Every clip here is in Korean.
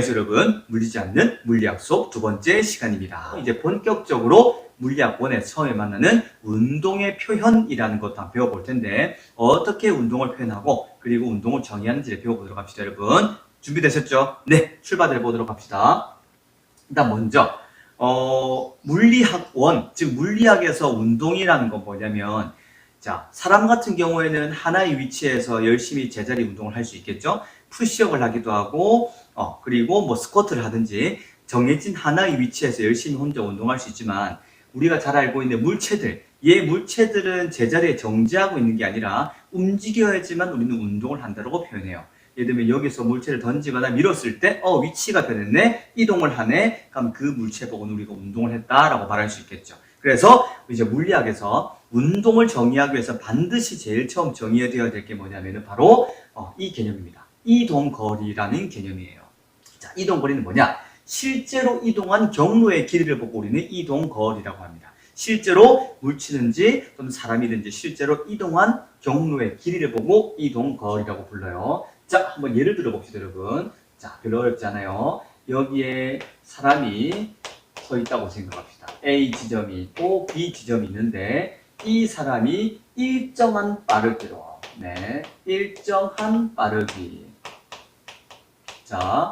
안녕하세요 여러분, 물리지 않는 물리학 수업 두 번째 시간입니다. 이제 본격적으로 물리학1에 처음에 만나는 운동의 표현이라는 것도 한번 배워볼 텐데 어떻게 운동을 표현하고 그리고 운동을 정의하는지를 배워보도록 합시다. 여러분 준비되셨죠? 네, 출발해 보도록 합시다. 일단 먼저 물리학1, 즉 물리학에서 운동이라는 건 뭐냐면, 자, 사람 같은 경우에는 하나의 위치에서 열심히 제자리 운동을 할 수 있겠죠? 푸시업을 하기도 하고, 그리고 뭐 스쿼트를 하든지 정해진 하나의 위치에서 열심히 혼자 운동할 수 있지만, 우리가 잘 알고 있는 물체들, 물체들은 제자리에 정지하고 있는 게 아니라 움직여야지만 우리는 운동을 한다고 표현해요. 예를 들면 여기서 물체를 던지거나 밀었을 때 위치가 변했네, 이동을 하네, 그럼 그 물체 보고는 우리가 운동을 했다라고 말할 수 있겠죠. 그래서 이제 물리학에서 운동을 정의하기 위해서 반드시 제일 처음 정의되어야 될 게 뭐냐면은 바로 이 개념입니다. 이동거리라는 개념이에요. 자, 이동거리는 뭐냐? 실제로 이동한 경로의 길이를 보고 우리는 이동거리라고 합니다. 실제로 물체든지 또는 사람이든지 실제로 이동한 경로의 길이를 보고 이동거리라고 불러요. 자, 한번 예를 들어 봅시다, 여러분. 자, 별로 어렵지 않아요. 여기에 사람이 서 있다고 생각합시다. A 지점이 있고 B 지점이 있는데 이 사람이 일정한 빠르기로, 일정한 빠르기. 자,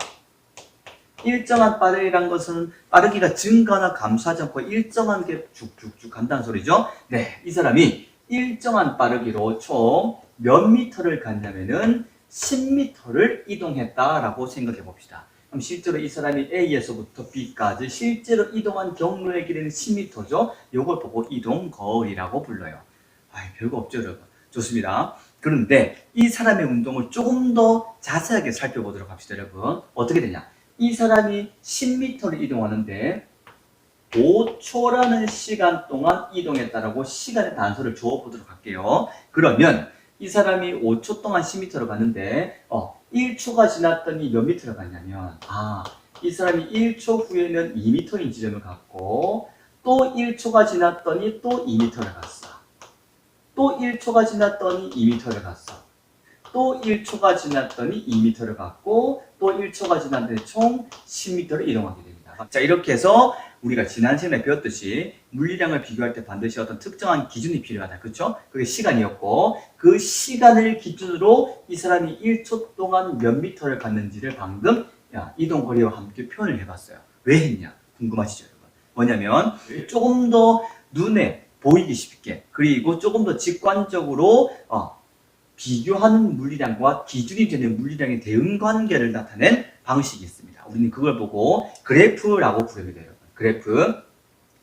일정한 빠르기란 것은 빠르기가 증가나 감소하지 않고 일정한 게 쭉쭉쭉 간다는 소리죠. 네, 이 사람이 일정한 빠르기로 총 몇 미터를 갔냐면은 10m를 이동했다라고 생각해 봅시다. 그럼 실제로 이 사람이 A에서부터 B까지 실제로 이동한 경로의 길이는 10m죠. 이걸 보고 이동거리라고 불러요. 별거 없죠, 여러분. 좋습니다. 그런데 이 사람의 운동을 조금 더 자세하게 살펴보도록 합시다, 여러분. 어떻게 되냐? 이 사람이 10m를 이동하는데 5초라는 시간 동안 이동했다라고 시간의 단서를 주어보도록 할게요. 그러면 이 사람이 5초 동안 10m를 갔는데 1초가 지났더니 몇 미터를 갔냐면, 이 사람이 1초 후에는 2m인 지점을 갔고 또 1초가 지났더니 또 2m를 갔어. 또 1초가 지났더니 2m를 갔어. 또 1초가 지났더니 2m를 갔고 또 1초가 지났더니 총 10m를 이동하게 됩니다. 자, 이렇게 해서 우리가 지난 시간에 배웠듯이 물리량을 비교할 때 반드시 어떤 특정한 기준이 필요하다. 그렇죠? 그게 시간이었고 그 시간을 기준으로 이 사람이 1초 동안 몇 미터를 갔는지를 방금 이동거리와 함께 표현을 해봤어요. 왜 했냐? 궁금하시죠, 여러분? 뭐냐면 조금 더 눈에 보이기 쉽게 그리고 조금 더 직관적으로 비교하는 물리량과 기준이 되는 물리량의 대응관계를 나타낸 방식이 있습니다. 우리는 그걸 보고 그래프라고 부릅니다, 여러분. 그래프.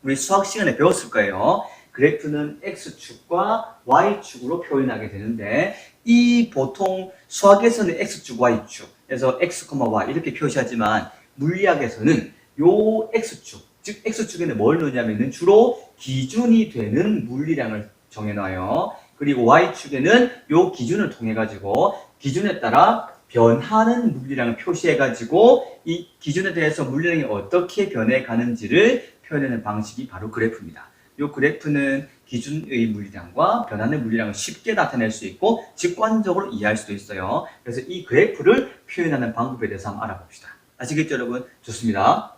우리 수학 시간에 배웠을 거예요. 그래프는 X축과 Y축으로 표현하게 되는데 이 보통 수학에서는 X축, Y축 그래서 X, Y 이렇게 표시하지만 물리학에서는 요 X축, 즉 X축에는 뭘 넣냐면은 주로 기준이 되는 물리량을 정해놔요. 그리고 Y축에는 요 기준을 통해 가지고 기준에 따라 변하는 물리량을 표시해 가지고 이 기준에 대해서 물리량이 어떻게 변해 가는지를 표현하는 방식이 바로 그래프입니다. 요 그래프는 기준의 물리량과 변하는 물리량을 쉽게 나타낼 수 있고 직관적으로 이해할 수도 있어요. 그래서 이 그래프를 표현하는 방법에 대해서 한번 알아봅시다. 아시겠죠, 여러분? 좋습니다.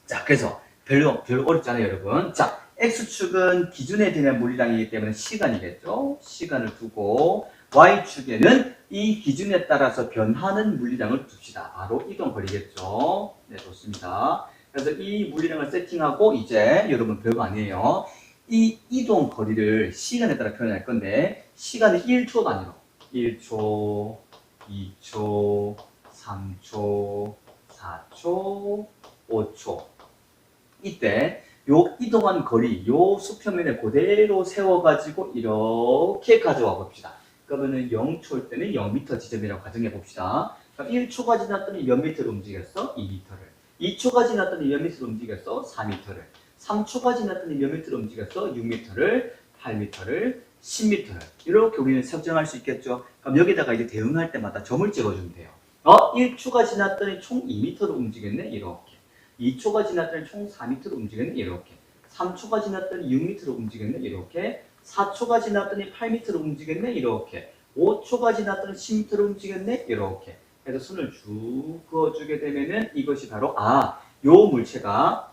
자, 그래서 별로 어렵잖아요, 여러분. 자, X축은 기준에 대한 물리량이기 때문에 시간이겠죠. 시간을 두고 Y축에는 이 기준에 따라서 변하는 물리량을 둡시다. 바로 이동거리겠죠. 네, 좋습니다. 그래서 이 물리량을 세팅하고 이제 여러분 별거 아니에요. 이 이동거리를 시간에 따라 표현할 건데 시간은 1초 단위로 1초, 2초, 3초, 4초, 5초 이때 요 이동한 거리, 요 수평면에 그대로 세워가지고 이렇게 가져와 봅시다. 그러면은 0초일 때는 0m 지점이라고 가정해 봅시다. 그럼 1초가 지났더니 몇 미터를 움직였어? 2m를. 2초가 지났더니 몇 미터를 움직였어? 4m를. 3초가 지났더니 몇 미터를 움직였어? 6m를, 8m를, 10m를. 이렇게 우리는 설정할 수 있겠죠. 그럼 여기다가 이제 대응할 때마다 점을 찍어주면 돼요. 1초가 지났더니 총 2m를 움직였네? 이렇게. 2초가 지났더니 총 4m를 움직였네? 이렇게. 3초가 지났더니 6m를 움직였네? 이렇게. 4초가 지났더니 8m를 움직였네? 이렇게. 5초가 지났더니 10m를 움직였네? 이렇게. 그래서 손을 쭉 그어주게 되면은 이것이 바로 요 물체가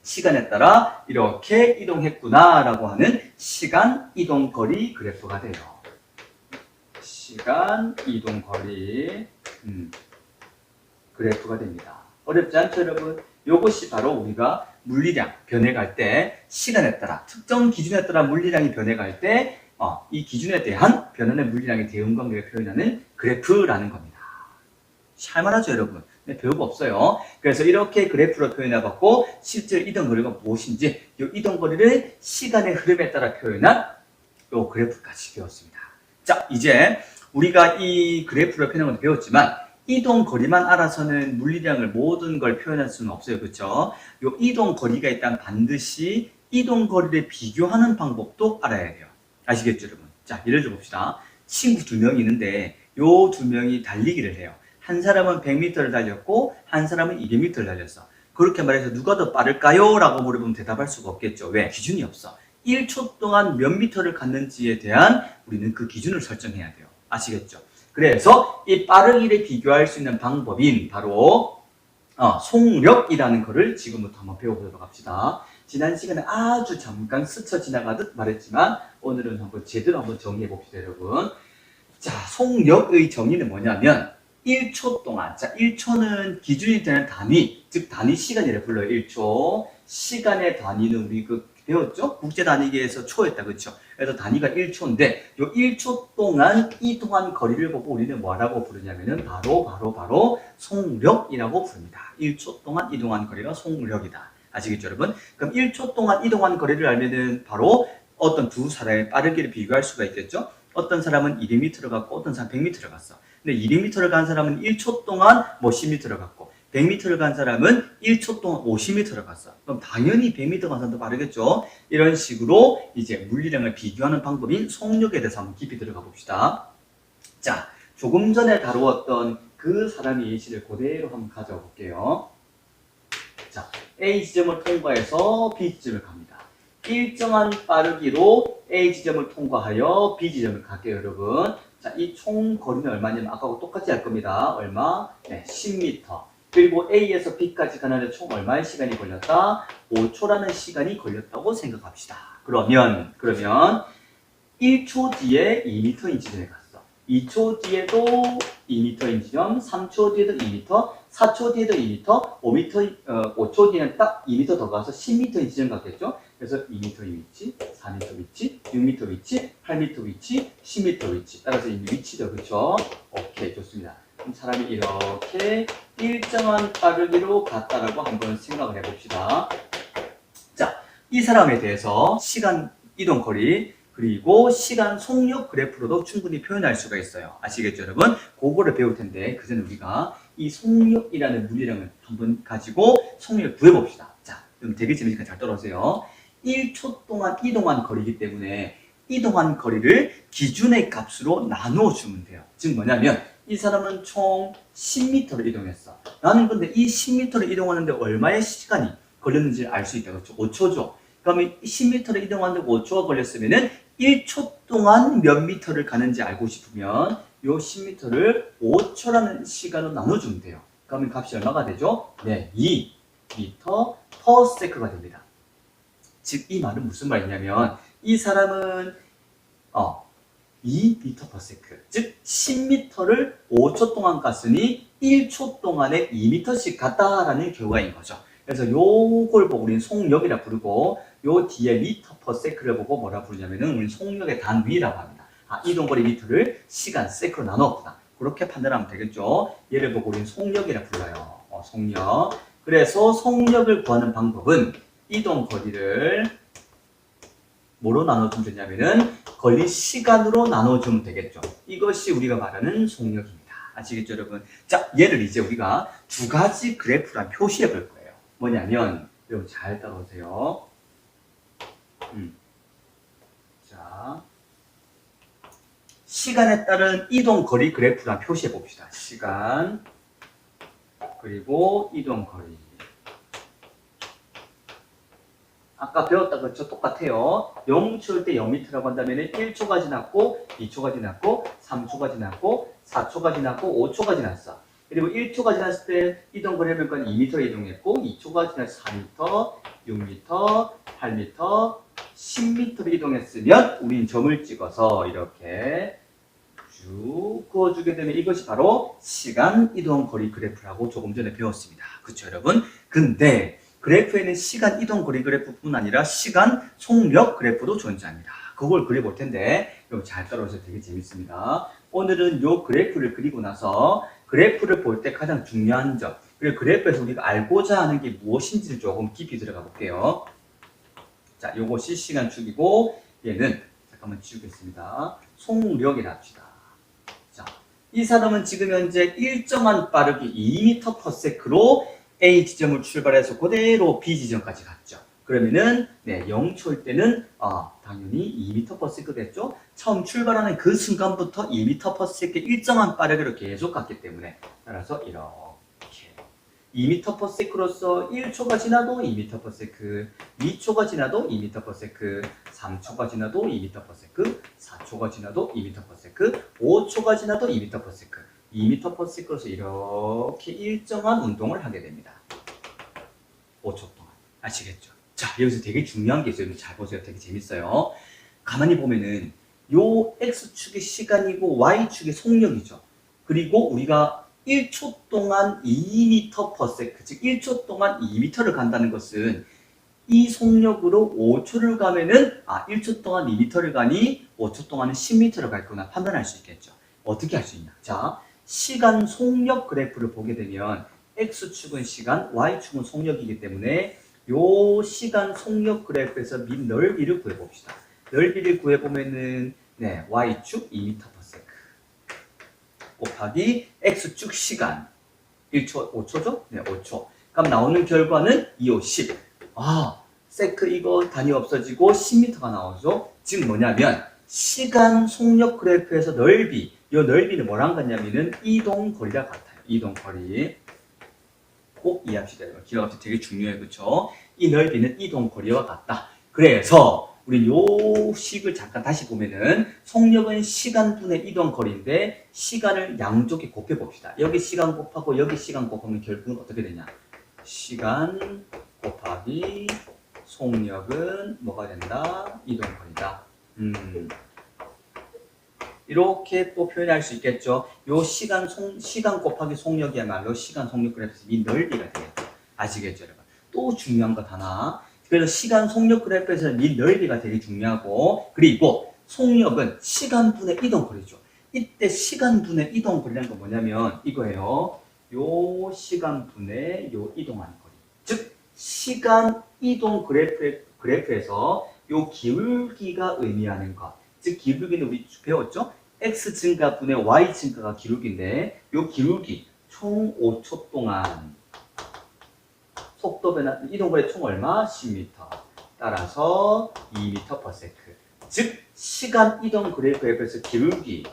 시간에 따라 이렇게 이동했구나라고 하는 시간 이동 거리 그래프가 돼요. 시간 이동 거리 그래프가 됩니다. 어렵지 않죠, 여러분? 이것이 바로 우리가 물리량 변해갈 때 시간에 따라 특정 기준에 따라 물리량이 변해갈 때 이 기준에 대한 변화의 물리량의 대응 관계를 표현하는 그래프라는 겁니다. 할만하죠, 여러분? 네, 별거 없어요. 그래서 이렇게 그래프로 표현해봤고 실제 이동거리가 무엇인지 이 이동거리를 시간의 흐름에 따라 표현한 이 그래프까지 배웠습니다. 자, 이제 우리가 이 그래프를 표현한 것도 배웠지만 이동거리만 알아서는 물리량을 모든 걸 표현할 수는 없어요. 그렇죠? 이 이동거리가 일단 반드시 이동거리를 비교하는 방법도 알아야 돼요. 아시겠죠, 여러분? 자, 예를 들어 봅시다. 친구 두 명이 있는데 요 두 명이 달리기를 해요. 한 사람은 100m를 달렸고 한 사람은 200m를 달렸어. 그렇게 말해서 누가 더 빠를까요? 라고 물어보면 대답할 수가 없겠죠. 왜? 기준이 없어. 1초 동안 몇 미터를 갔는지에 대한 우리는 그 기준을 설정해야 돼요. 아시겠죠? 그래서 이 빠르기를 비교할 수 있는 방법인 바로 속력이라는 거를 지금부터 한번 배워보도록 합시다. 지난 시간에 아주 잠깐 스쳐 지나가듯 말했지만 오늘은 한번 제대로 한번 정리해 봅시다, 여러분. 자, 속력의 정의는 뭐냐면 1초 동안, 자, 1초는 기준이 되는 단위, 즉 단위 시간이라 불러요. 1초. 시간의 단위는 우리 배웠죠? 국제 단위계에서 초였다, 그렇죠? 그래서 단위가 1초인데 요 1초 동안 이동한 거리를 보고 우리는 뭐라고 부르냐면은 바로 속력이라고 부릅니다. 1초 동안 이동한 거리가 속력이다. 아시겠죠, 여러분? 그럼 1초 동안 이동한 거리를 알면은 바로 어떤 두 사람의 빠르기를 비교할 수가 있겠죠? 어떤 사람은 200m를 갔고 어떤 사람은 100m를 갔어. 근데 200m를 간 사람은 1초 동안 뭐 10m를 갔고 100m를 간 사람은 1초 동안 50m를 갔어. 그럼 당연히 100m 간 사람도 빠르겠죠. 이런 식으로 이제 물리량을 비교하는 방법인 속력에 대해서 한번 깊이 들어가 봅시다. 자, 조금 전에 다루었던 그 사람의 예시를 그대로 한번 가져와 볼게요. 자, A 지점을 통과해서 B 지점을 갑니다. 일정한 빠르기로 A 지점을 통과하여 B 지점을 갈게요, 여러분. 자, 이 총 거리는 얼마냐면 아까하고 똑같이 할 겁니다. 얼마? 네, 10m. 그리고 A에서 B까지 가는데 총 얼마의 시간이 걸렸다? 5초라는 시간이 걸렸다고 생각합시다. 그러면 1초 뒤에 2m인 지점에 갔어. 2초 뒤에도 2m인 지점, 3초 뒤에도 2m, 4초 뒤에도 2m, 5초 뒤에는 딱 2m 더 가서 10m인 지점 갔겠죠? 그래서 2m 위치, 4m 위치, 6m 위치, 8m 위치, 10m 위치. 따라서 이 위치도 그렇죠? 오케이, 좋습니다. 그럼 사람이 이렇게 일정한 빠르기로 갔다라고 한번 생각을 해봅시다. 자, 이 사람에 대해서 시간 이동 거리 그리고 시간 속력 그래프로도 충분히 표현할 수가 있어요. 아시겠죠, 여러분? 그거를 배울 텐데 그 전에 우리가 이 속력이라는 물리량을 한번 가지고 속력을 구해봅시다. 자, 그럼 되게 재미있게 잘 따라오세요. 1초 동안 이동한 거리이기 때문에 이동한 거리를 기준의 값으로 나누어주면 돼요. 즉 뭐냐면 이 사람은 총 10m를 이동했어. 나는 근데 이 10m를 이동하는데 얼마의 시간이 걸렸는지 알 수 있다. 그렇죠? 5초죠. 그러면 10m를 이동하는데 5초가 걸렸으면은 1초 동안 몇 미터를 가는지 알고 싶으면 요 10m를 5초라는 시간으로 나눠주면 돼요. 그러면 값이 얼마가 되죠? 네, 2m per sec가 됩니다. 즉, 이 말은 무슨 말이냐면 이 사람은 2m per sec, 즉 10m를 5초 동안 갔으니 1초 동안에 2m씩 갔다라는 결과인 거죠. 그래서 요걸 보고 우리는 속력이라 부르고 요 뒤에 미터 per sec를 보고 뭐라 부르냐면은 우리는 속력의 단위라고 합니다. 이동거리 미터를 시간 sec로 나눴구나. 그렇게 판단하면 되겠죠. 얘를 보고 우리는 속력이라 불러요. 속력. 그래서 속력을 구하는 방법은 이동거리를 뭐로 나눠주면 되냐면은 걸린 시간으로 나눠주면 되겠죠. 이것이 우리가 말하는 속력입니다. 아시겠죠, 여러분? 자, 얘를 이제 우리가 두 가지 그래프랑 표시해 볼 거예요. 뭐냐면, 여러분 잘 따라오세요. 자, 시간에 따른 이동 거리 그래프랑 표시해 봅시다. 시간, 그리고 이동 거리. 아까 배웠다 그렇죠? 똑같아요. 0초일 때 0m라고 한다면 1초가 지났고 2초가 지났고 3초가 지났고 4초가 지났고 5초가 지났어. 그리고 1초가 지났을 때 이동 거리면 2m 이동했고 2초가 지나서 4m, 6m, 8m, 10m를 이동했으면 우린 점을 찍어서 이렇게 쭉 그어주게 되면 이것이 바로 시간 이동 거리 그래프라고 조금 전에 배웠습니다. 그렇죠 여러분? 근데 그래프에는 시간 이동 거리 그래프뿐 아니라 시간 속력 그래프도 존재합니다. 그걸 그려볼 텐데 여러분 잘 따라오셔서 되게 재밌습니다. 오늘은 이 그래프를 그리고 나서 그래프를 볼 때 가장 중요한 점 그리고 그래프에서 우리가 알고자 하는 게 무엇인지를 조금 깊이 들어가 볼게요. 자, 요것이 시간축이고 얘는 잠깐만 지우겠습니다. 속력이라 합시다. 자, 이 사람은 지금 현재 일정한 빠르기 2m/s로 A 지점을 출발해서 그대로 B 지점까지 갔죠. 그러면은 0초일 때는 당연히 2m/s겠죠. 처음 출발하는 그 순간부터 2m/s 일정한 빠르기로 계속 갔기 때문에 따라서 이렇게 2m/s로서 1초가 지나도 2m/s, 2초가 지나도 2m/s, 3초가 지나도 2m/s, 4초가 지나도 2m/s, 5초가 지나도 2m/s, 2m/s로서 이렇게 일정한 운동을 하게 됩니다. 5초 동안. 아시겠죠? 자, 여기서 되게 중요한 게 있어요. 잘 보세요. 되게 재밌어요. 가만히 보면은 요 X축이 시간이고 Y축이 속력이죠. 그리고 우리가 1초 동안 2m/s, 즉 1초 동안 2m를 간다는 것은 이 속력으로 5초를 가면은 1초 동안 2m를 가니 5초 동안은 10m를 갈 거나 판단할 수 있겠죠. 어떻게 할 수 있냐? 자, 시간 속력 그래프를 보게 되면 X축은 시간, Y축은 속력이기 때문에 요 시간 속력 그래프에서 밑 넓이를 구해봅시다. 넓이를 구해보면은 Y축 2m/s 곱하기 X축 시간 1초, 5초죠? 네, 5초. 그럼 나오는 결과는 2, 5, 10. 세크 이거 단위 없어지고 10m가 나오죠? 즉 뭐냐면 시간 속력 그래프에서 넓이, 이 넓이는 뭐랑 같냐면은 이동거리랑 같아요. 이동거리. 꼭 이해합시다. 기억합시다. 되게 중요해요. 그렇죠? 이 넓이는 이동거리와 같다. 그래서 우리 요 식을 잠깐 다시 보면은 속력은 시간분의 이동거리인데 시간을 양쪽에 곱해 봅시다. 여기 시간 곱하고 여기 시간 곱하면 결국은 어떻게 되냐? 시간 곱하기 속력은 뭐가 된다? 이동거리다. 이렇게 또 표현할 수 있겠죠. 요 시간 곱하기 속력이야말로 시간 속력 그래프에서 이 넓이가 되겠죠. 아시겠죠, 여러분? 또 중요한 것 하나. 그래서 시간 속력 그래프에서는 이 넓이가 되게 중요하고, 그리고 속력은 시간분의 이동거리죠. 이때 시간분의 이동거리라는 건 뭐냐면 이거예요. 요 시간분의 요 이동하는 거리. 즉, 시간 이동 그래프에서 요 기울기가 의미하는 것. 즉, 기울기는 우리 배웠죠? X 증가분의 Y 증가가 기울기인데 요 기울기 총 5초 동안 속도 변화 이동거리 총 얼마? 10m. 따라서 2m/s. 즉 시간 이동 그래프에서 기울기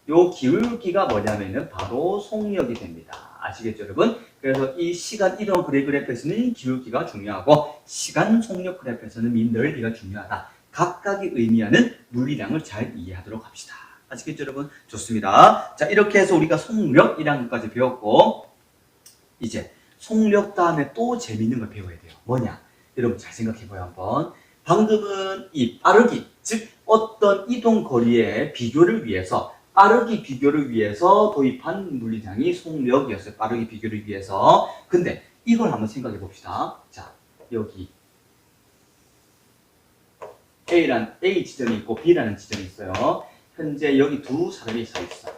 요 기울기가 뭐냐면은 바로 속력이 됩니다. 아시겠죠, 여러분? 그래서 이 시간 이동 그래프에서는 기울기가 중요하고 시간 속력 그래프에서는 이 넓이가 중요하다. 각각이 의미하는 물리량을 잘 이해하도록 합시다. 아시겠죠, 여러분? 좋습니다. 자, 이렇게 해서 우리가 속력이라는 것까지 배웠고, 이제 속력 다음에 또 재밌는 걸 배워야 돼요. 뭐냐? 여러분 잘 생각해봐요, 한번. 방금은 이 빠르기, 즉 어떤 이동 거리의 비교를 위해서 빠르기 비교를 위해서 도입한 물리량이 속력이었어요. 빠르기 비교를 위해서. 근데 이걸 한번 생각해 봅시다. 자, 여기 A 지점이 있고 B라는 지점이 있어요. 현재 여기 두 사람이 서 있어.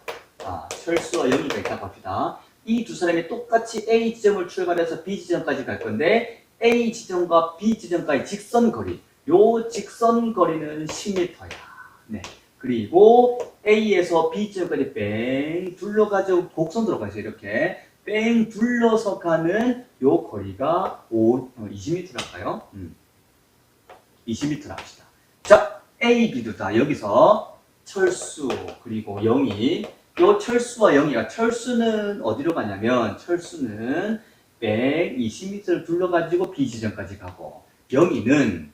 철수와 영희가 있다고 합시다. 이 두 사람이 똑같이 A 지점을 출발해서 B 지점까지 갈 건데 A 지점과 B 지점까지 직선 거리. 요 직선 거리는 10m야. 네. 그리고 A에서 B 지점까지 뺑 둘러가지고 곡선으로 가죠. 이렇게 뺑 둘러서 가는 요 거리가 20m랄까요? 20m라 합시다. 자, A, B도 다 여기서 철수 그리고 영희. 요 철수와 영희가 철수는 어디로 가냐면 철수는 120m를 둘러가지고 B 지점까지 가고 영희는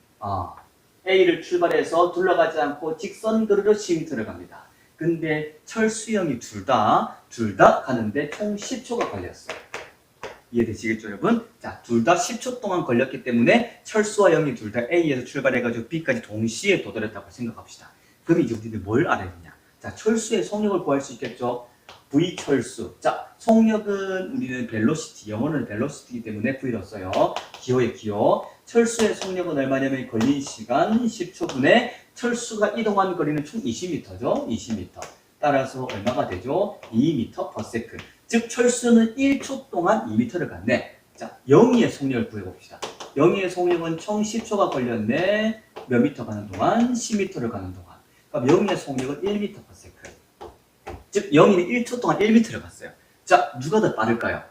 A를 출발해서 둘러가지 않고 직선거리로 10m를 갑니다. 근데 철수형이 둘 다 가는데 총 10초가 걸렸어요. 이해되시겠죠, 여러분? 자, 둘 다 10초 동안 걸렸기 때문에 철수와 영이 둘 다 A에서 출발해가지고 B까지 동시에 도달했다고 생각합시다. 그럼 이제 우리는 뭘 알아야 되냐? 자, 철수의 속력을 구할 수 있겠죠? V 철수. 자, 속력은 우리는 벨로시티, 영어는 벨로시티이기 때문에 V로 써요. 기호의 기호. 철수의 속력은 얼마냐면 걸린 시간 10초분에 철수가 이동한 거리는 총 20m죠. 20m. 따라서 얼마가 되죠? 2m/s. 즉 철수는 1초 동안 2m를 갔네. 자, 영희의 속력을 구해봅시다. 영희의 속력은 총 10초가 걸렸네. 몇 미터 가는 동안? 10m를 가는 동안. 그럼 영희의 속력은 1m/s. 즉 영희는 1초 동안 1m를 갔어요. 자, 누가 더 빠를까요?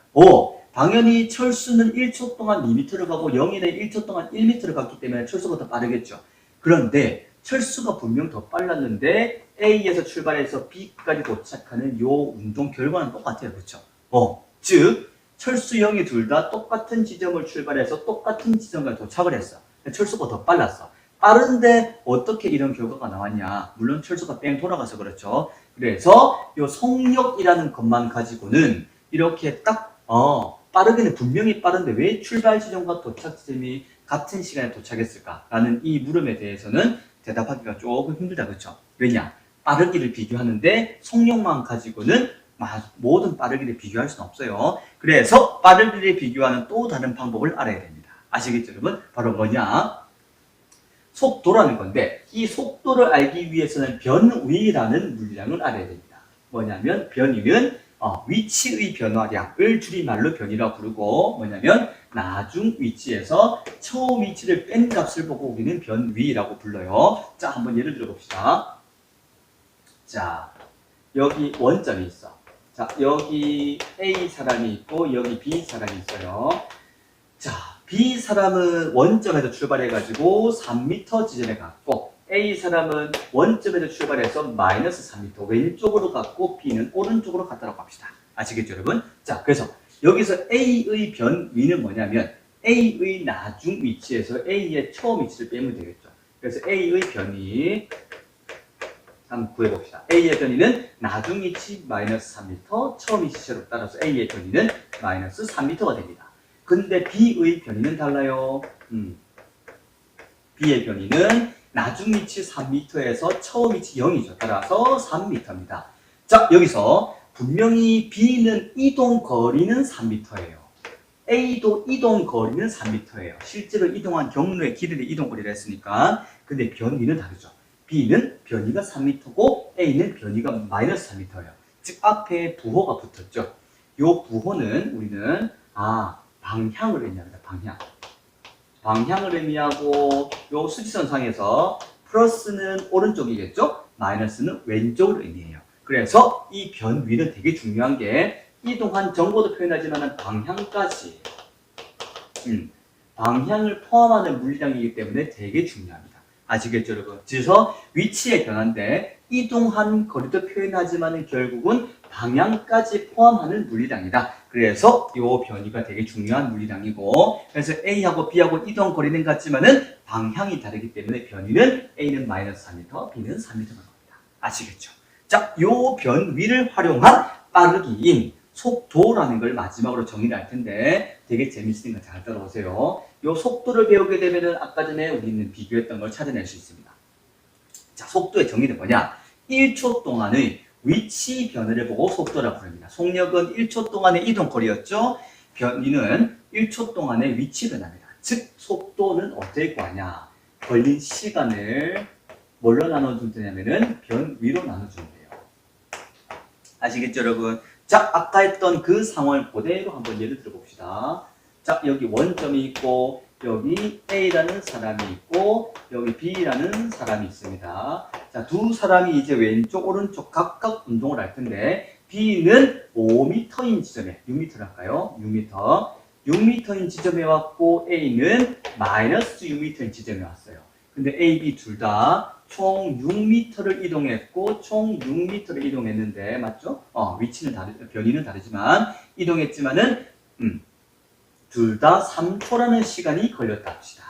당연히 철수는 1초 동안 2m를 가고 영희는 1초 동안 1m를 갔기 때문에 철수가 더 빠르겠죠. 그런데 철수가 분명 더 빨랐는데 A에서 출발해서 B까지 도착하는 요 운동 결과는 똑같아요. 그렇죠? 즉 철수, 영희 둘 다 똑같은 지점을 출발해서 똑같은 지점까지 도착을 했어. 철수가 더 빨랐어. 빠른데 어떻게 이런 결과가 나왔냐? 물론 철수가 뺑 돌아가서 그렇죠. 그래서 요 속력이라는 것만 가지고는 이렇게 딱 빠르기는 분명히 빠른데 왜 출발 지점과 도착 지점이 같은 시간에 도착했을까? 라는 이 물음에 대해서는 대답하기가 조금 힘들다. 그렇죠? 왜냐? 빠르기를 비교하는데 속력만 가지고는 모든 빠르기를 비교할 수는 없어요. 그래서 빠르기를 비교하는 또 다른 방법을 알아야 됩니다. 아시겠죠, 여러분? 바로 뭐냐? 속도라는 건데 이 속도를 알기 위해서는 변위라는 물량을 알아야 됩니다. 뭐냐면 변위는 위치의 변화량을 줄임말로 변위라고 부르고 뭐냐면 나중 위치에서 처음 위치를 뺀 값을 보고 우리는 변위라고 불러요. 자, 한번 예를 들어 봅시다. 자, 여기 원점이 있어. 자, 여기 A 사람이 있고 여기 B 사람이 있어요. 자, B 사람은 원점에서 출발해가지고 3m 지점에 갔고 A 사람은 원점에서 출발해서 마이너스 3m 왼쪽으로 갔고 B는 오른쪽으로 갔다고 합시다. 아시겠죠, 여러분? 자, 그래서 여기서 A의 변위는 뭐냐면 A의 나중 위치에서 A의 처음 위치를 빼면 되겠죠. 그래서 A의 변위 한번 구해봅시다. A의 변위는 나중 위치 마이너스 3m, 처음 위치로 따라서 A의 변위는 마이너스 3m가 됩니다. 근데 B의 변위는 달라요. B의 변위는 나중 위치 3m에서 처음 위치 0이죠. 따라서 3m입니다. 자, 여기서 분명히 B는 이동 거리는 3m예요. A도 이동 거리는 3m예요. 실제로 이동한 경로의 길이를 이동 거리를 했으니까. 근데 변위는 다르죠. B는 변위가 3m고 A는 변위가 마이너스 3m예요. 즉 앞에 부호가 붙었죠. 요 부호는 우리는 방향을 의미합니다. 방향을 의미하고 요 수지선상에서 플러스는 오른쪽이겠죠? 마이너스는 왼쪽을 의미해요. 그래서 이 변위는 되게 중요한 게 이동한 정보도 표현하지만 방향까지 방향을 포함하는 물량이기 때문에 되게 중요합니다. 아시겠죠, 여러분? 그래서 위치의 변화인데 이동한 거리도 표현하지만 결국은 방향까지 포함하는 물리량이다. 그래서 이 변위가 되게 중요한 물리량이고 그래서 A하고 B하고 이동 거리는 같지만은 방향이 다르기 때문에 변위는 A는 마이너스 3m, B는 3m가 나옵니다. 아시겠죠? 자, 이 변위를 활용한 빠르기인 속도라는 걸 마지막으로 정의를 할 텐데 되게 재밌으니까 잘 따라오세요. 이 속도를 배우게 되면은 아까 전에 우리는 비교했던 걸 찾아낼 수 있습니다. 자, 속도의 정의는 뭐냐? 1초 동안의 위치 변화를 보고 속도라고 부릅니다. 속력은 1초 동안의 이동거리였죠. 변위는 1초 동안의 위치 변화입니다. 즉 속도는 어떻게 구하냐? 걸린 시간을 뭘로 나눠주면 되냐면은 변위로 나눠주면 돼요. 아시겠죠, 여러분? 자, 아까 했던 그 상황을 그대로 한번 예를 들어 봅시다. 자, 여기 원점이 있고 여기 A라는 사람이 있고 여기 B라는 사람이 있습니다. 자, 두 사람이 이제 왼쪽 오른쪽 각각 운동을 할 텐데 B는 5m인 지점에 6m를 할까요? 6m인 지점에 왔고 A는 마이너스 6m인 지점에 왔어요. 근데 A, B 둘 다 총 6m를 이동했고 총 6m를 이동했는데 맞죠? 위치는 변위는 다르지만 이동했지만은 둘 다 3초라는 시간이 걸렸다 합시다.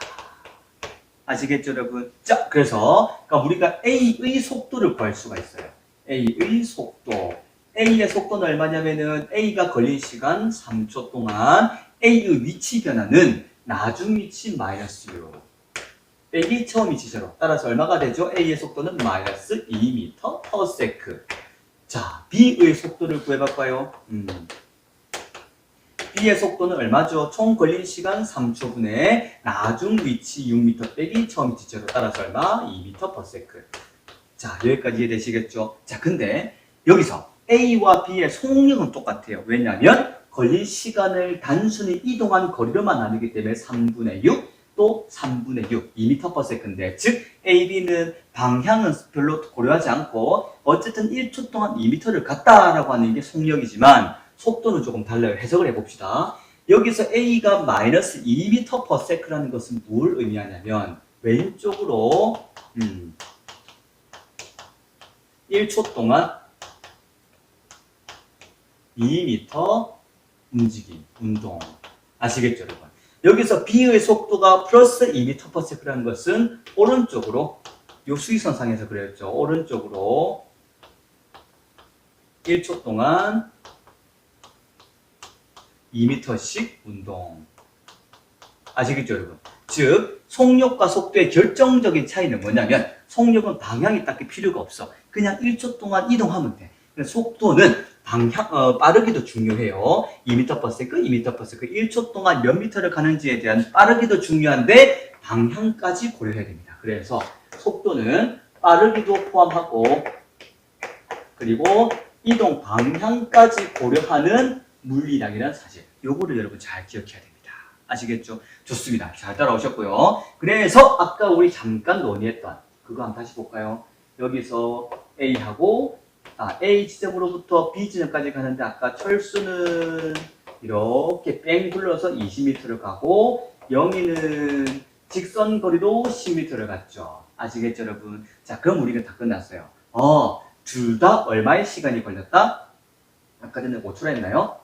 아시겠죠, 여러분? 자, 그래서 그러니까 우리가 A의 속도를 구할 수가 있어요. A의 속도. A의 속도는 얼마냐면은 A가 걸린 시간 3초 동안 A의 위치 변화는 나중 위치 마이너스 6 빼기 처음 위치 제로. 따라서 얼마가 되죠? A의 속도는 마이너스 2m/s. 자, B의 속도를 구해볼까요? B의 속도는 얼마죠? 총 걸린 시간 3초분의 나중 위치 6m 빼기 처음 위치 제로. 따라서 얼마? 2m/s. 자, 여기까지 이해되시겠죠? 자, 근데 여기서 A와 B의 속력은 똑같아요. 왜냐하면 걸린 시간을 단순히 이동한 거리로만 나누기 때문에 3분의 6, 또 3분의 6, 2m/s인데, 즉 A, B는 방향은 별로 고려하지 않고 어쨌든 1초 동안 2m를 갔다라고 하는 게 속력이지만 속도는 조금 달라요. 해석을 해봅시다. 여기서 A가 마이너스 2m/s라는 것은 뭘 의미하냐면 왼쪽으로 1초 동안 2m 움직임, 운동. 아시겠죠, 여러분? 여기서 B의 속도가 플러스 2m/s라는 것은 오른쪽으로, 요 수위선상에서 그랬죠. 오른쪽으로 1초 동안 2m씩 운동. 아시겠죠, 여러분? 즉, 속력과 속도의 결정적인 차이는 뭐냐면, 속력은 방향이 딱히 필요가 없어. 그냥 1초 동안 이동하면 돼. 속도는 빠르기도 중요해요. 2m/s, 2m/s, 1초 동안 몇 미터를 가는지에 대한 빠르기도 중요한데, 방향까지 고려해야 됩니다. 그래서 속도는 빠르기도 포함하고, 그리고 이동 방향까지 고려하는 물리량이라는 사실. 요거를 여러분 잘 기억해야 됩니다. 아시겠죠? 좋습니다. 잘 따라오셨고요. 그래서 아까 우리 잠깐 논의했던 그거 한번 다시 볼까요? 여기서 A 지점으로부터 B 지점까지 가는데 아까 철수는 이렇게 뺑 굴러서 20m를 가고 영희는 직선 거리로 10m를 갔죠. 아시겠죠, 여러분? 자, 그럼 우리가 다 끝났어요. 둘 다 얼마의 시간이 걸렸다? 아까 전에 5초라 했나요?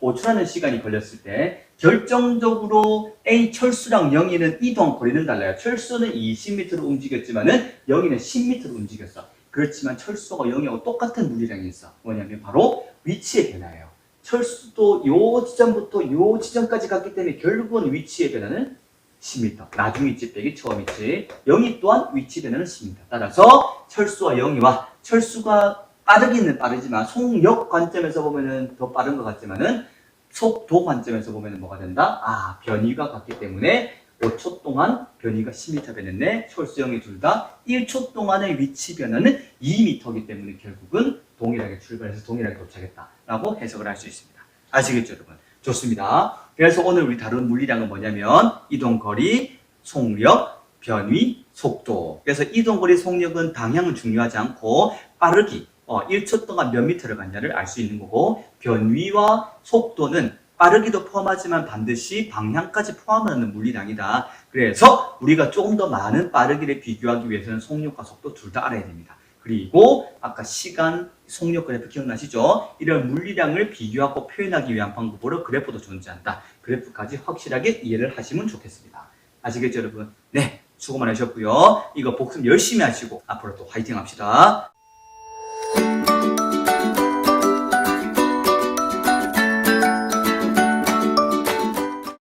5초라는 시간이 걸렸을 때 결정적으로 A 철수랑 영희는 이동 거리는 달라요. 철수는 20m로 움직였지만은 영희는 10m로 움직였어. 그렇지만 철수가 영희하고 똑같은 물리량이 있어. 뭐냐면 바로 위치의 변화예요. 철수도 요 지점부터 요 지점까지 갔기 때문에 결국은 위치의 변화는 10m. 나중 위치 빼기 처음 위치. 영희 또한 위치 변화는 10m. 따라서 철수와 영희와 철수가 빠르기는 빠르지만 속력 관점에서 보면은 더 빠른 것 같지만은 속도 관점에서 보면은 뭐가 된다? 변위가 같기 때문에 5초 동안 변위가 10m 변했네. 철수 영희 둘 다 1초 동안의 위치 변화는 2m이기 때문에 결국은 동일하게 출발해서 동일하게 도착했다라고 해석을 할 수 있습니다. 아시겠죠, 여러분? 좋습니다. 그래서 오늘 우리 다룬 물리량은 뭐냐면 이동거리, 속력, 변위, 속도. 그래서 이동거리, 속력은 방향은 중요하지 않고 빠르기, 1초 동안 몇 미터를 갔냐를 알 수 있는 거고, 변위와 속도는 빠르기도 포함하지만 반드시 방향까지 포함하는 물리량이다. 그래서 우리가 조금 더 많은 빠르기를 비교하기 위해서는 속력과 속도 둘 다 알아야 됩니다. 그리고 아까 시간, 속력 그래프 기억나시죠? 이런 물리량을 비교하고 표현하기 위한 방법으로 그래프도 존재한다. 그래프까지 확실하게 이해를 하시면 좋겠습니다. 아시겠죠, 여러분? 네, 수고 많으셨고요. 이거 복습 열심히 하시고 앞으로 또 화이팅 합시다.